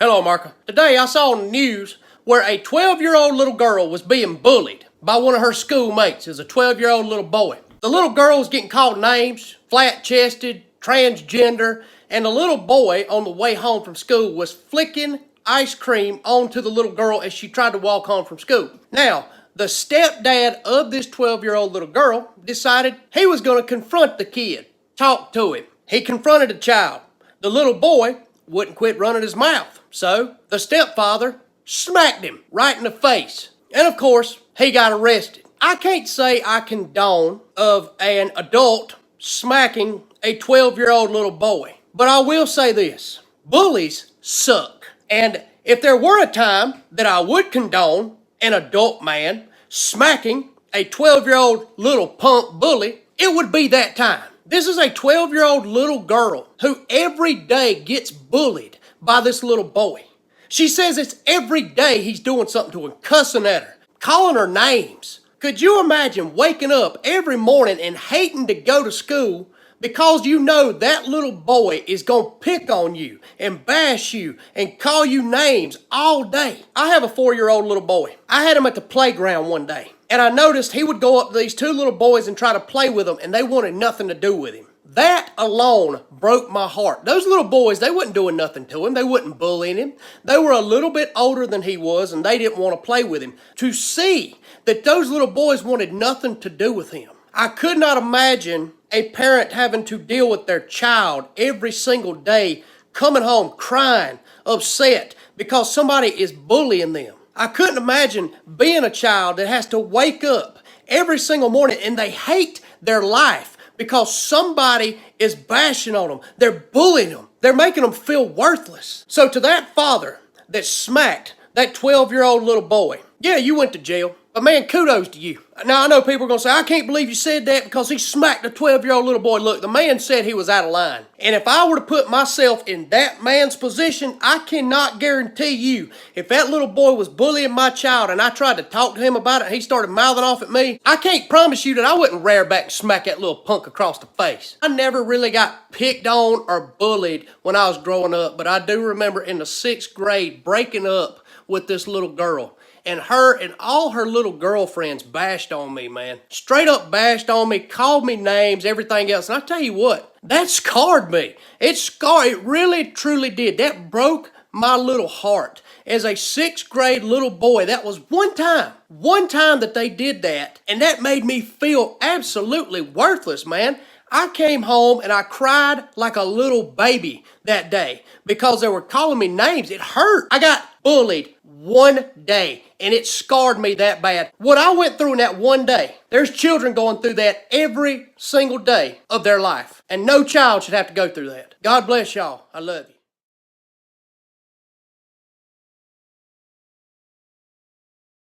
Hello, Marco. Today I saw on the news where a 12-year-old little girl was being bullied by one of her schoolmates as a 12-year-old little boy. The little girl was getting called names, flat-chested, transgender, and the little boy on the way home from school was flicking ice cream onto the little girl as she tried to walk home from school. Now, the stepdad of this 12-year-old little girl decided he was going to confront the kid, talk to him. He confronted the child. The little boy wouldn't quit running his mouth. So the stepfather smacked him right in the face. And of course, he got arrested. I can't say I condone of an adult smacking a 12-year-old little boy. But I will say this, bullies suck. And if there were a time that I would condone an adult man smacking a 12-year-old little punk bully, it would be that time. This is a 12-year-old little girl who every day gets bullied by this little boy. She says it's every day he's doing something to her, cussing at her, calling her names. Could you imagine waking up every morning and hating to go to school because you know that little boy is going to pick on you and bash you and call you names all day? I have a 4-year-old little boy. I had him at the playground one day, and I noticed he would go up to these two little boys and try to play with them, and they wanted nothing to do with him. That alone broke my heart. Those little boys, they wasn't doing nothing to him. They wasn't bullying him. They were a little bit older than he was, and they didn't want to play with him. To see that those little boys wanted nothing to do with him. I could not imagine a parent having to deal with their child every single day, coming home crying, upset, because somebody is bullying them. I couldn't imagine being a child that has to wake up every single morning and they hate their life because somebody is bashing on them. They're bullying them. They're making them feel worthless. So to that father that smacked that 12-year-old little boy, yeah, you went to jail. But man, kudos to you. Now, I know people are going to say, I can't believe you said that because he smacked a 12-year-old little boy. Look, the man said he was out of line. And if I were to put myself in that man's position, I cannot guarantee you, if that little boy was bullying my child and I tried to talk to him about it and he started mouthing off at me, I can't promise you that I wouldn't rear back and smack that little punk across the face. I never really got picked on or bullied when I was growing up, but I do remember in the 6th grade breaking up with this little girl. And her and all her little girlfriends bashed on me, man. Straight up bashed on me, called me names, everything else. And I tell you what, that scarred me. It really, truly did. That broke my little heart. As a 6th grade little boy, that was one time that they did that. And that made me feel absolutely worthless, man. I came home and I cried like a little baby that day because they were calling me names. It hurt. I got bullied one day and it scarred me that bad. What I went through in that one day, there's children going through that every single day of their life. And no child should have to go through that. God bless y'all. I love you.